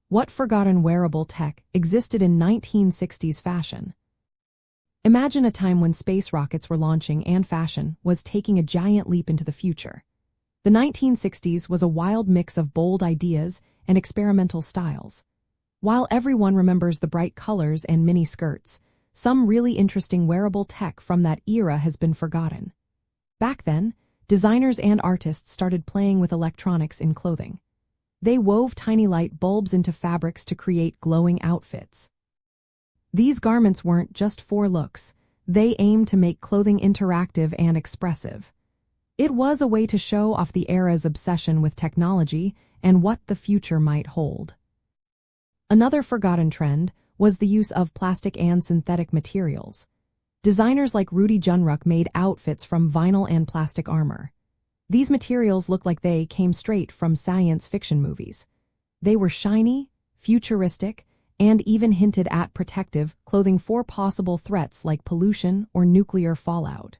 What forgotten wearable tech existed in 1960s fashion? Imagine a time when space rockets were launching and fashion was taking a giant leap into the future. The 1960s was a wild mix of bold ideas and experimental styles. While everyone remembers the bright colors and mini skirts, some really interesting wearable tech from that era has been forgotten. Back then, designers and artists started playing with electronics in clothing. They wove tiny light bulbs into fabrics to create glowing outfits. These garments weren't just for looks, they aimed to make clothing interactive and expressive. It was a way to show off the era's obsession with technology and what the future might hold. Another forgotten trend was the use of plastic and synthetic materials. Designers like Rudy Junruck made outfits from vinyl and plastic armor. These materials looked like they came straight from science fiction movies. They were shiny, futuristic, and even hinted at protective clothing for possible threats like pollution or nuclear fallout.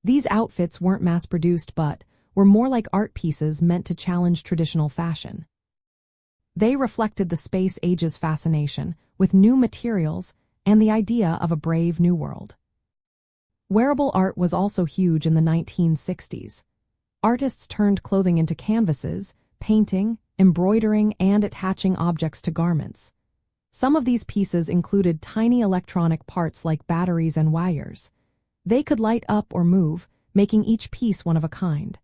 These outfits weren't mass-produced but were more like art pieces meant to challenge traditional fashion. They reflected the space age's fascination with new materials and the idea of a brave new world. Wearable art was also huge in the 1960s. Artists turned clothing into canvases, painting, embroidering, and attaching objects to garments. Some of these pieces included tiny electronic parts like batteries and wires. They could light up or move, making each piece one of a kind.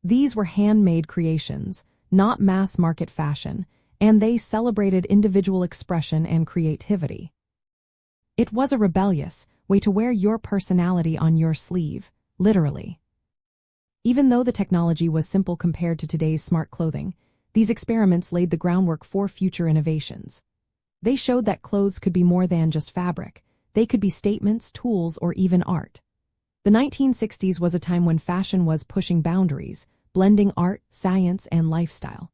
These were handmade creations, not mass-market fashion, and they celebrated individual expression and creativity. It was a rebellious way to wear your personality on your sleeve, literally. Even though the technology was simple compared to today's smart clothing, these experiments laid the groundwork for future innovations. They showed that clothes could be more than just fabric. They could be statements, tools, or even art. The 1960s was a time when fashion was pushing boundaries, blending art, science, and lifestyle.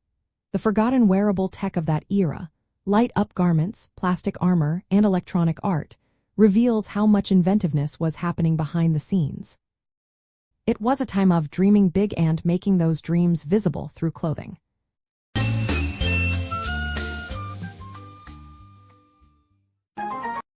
The forgotten wearable tech of that era, light-up garments, plastic armor, and electronic art, reveals how much inventiveness was happening behind the scenes. It was a time of dreaming big and making those dreams visible through clothing.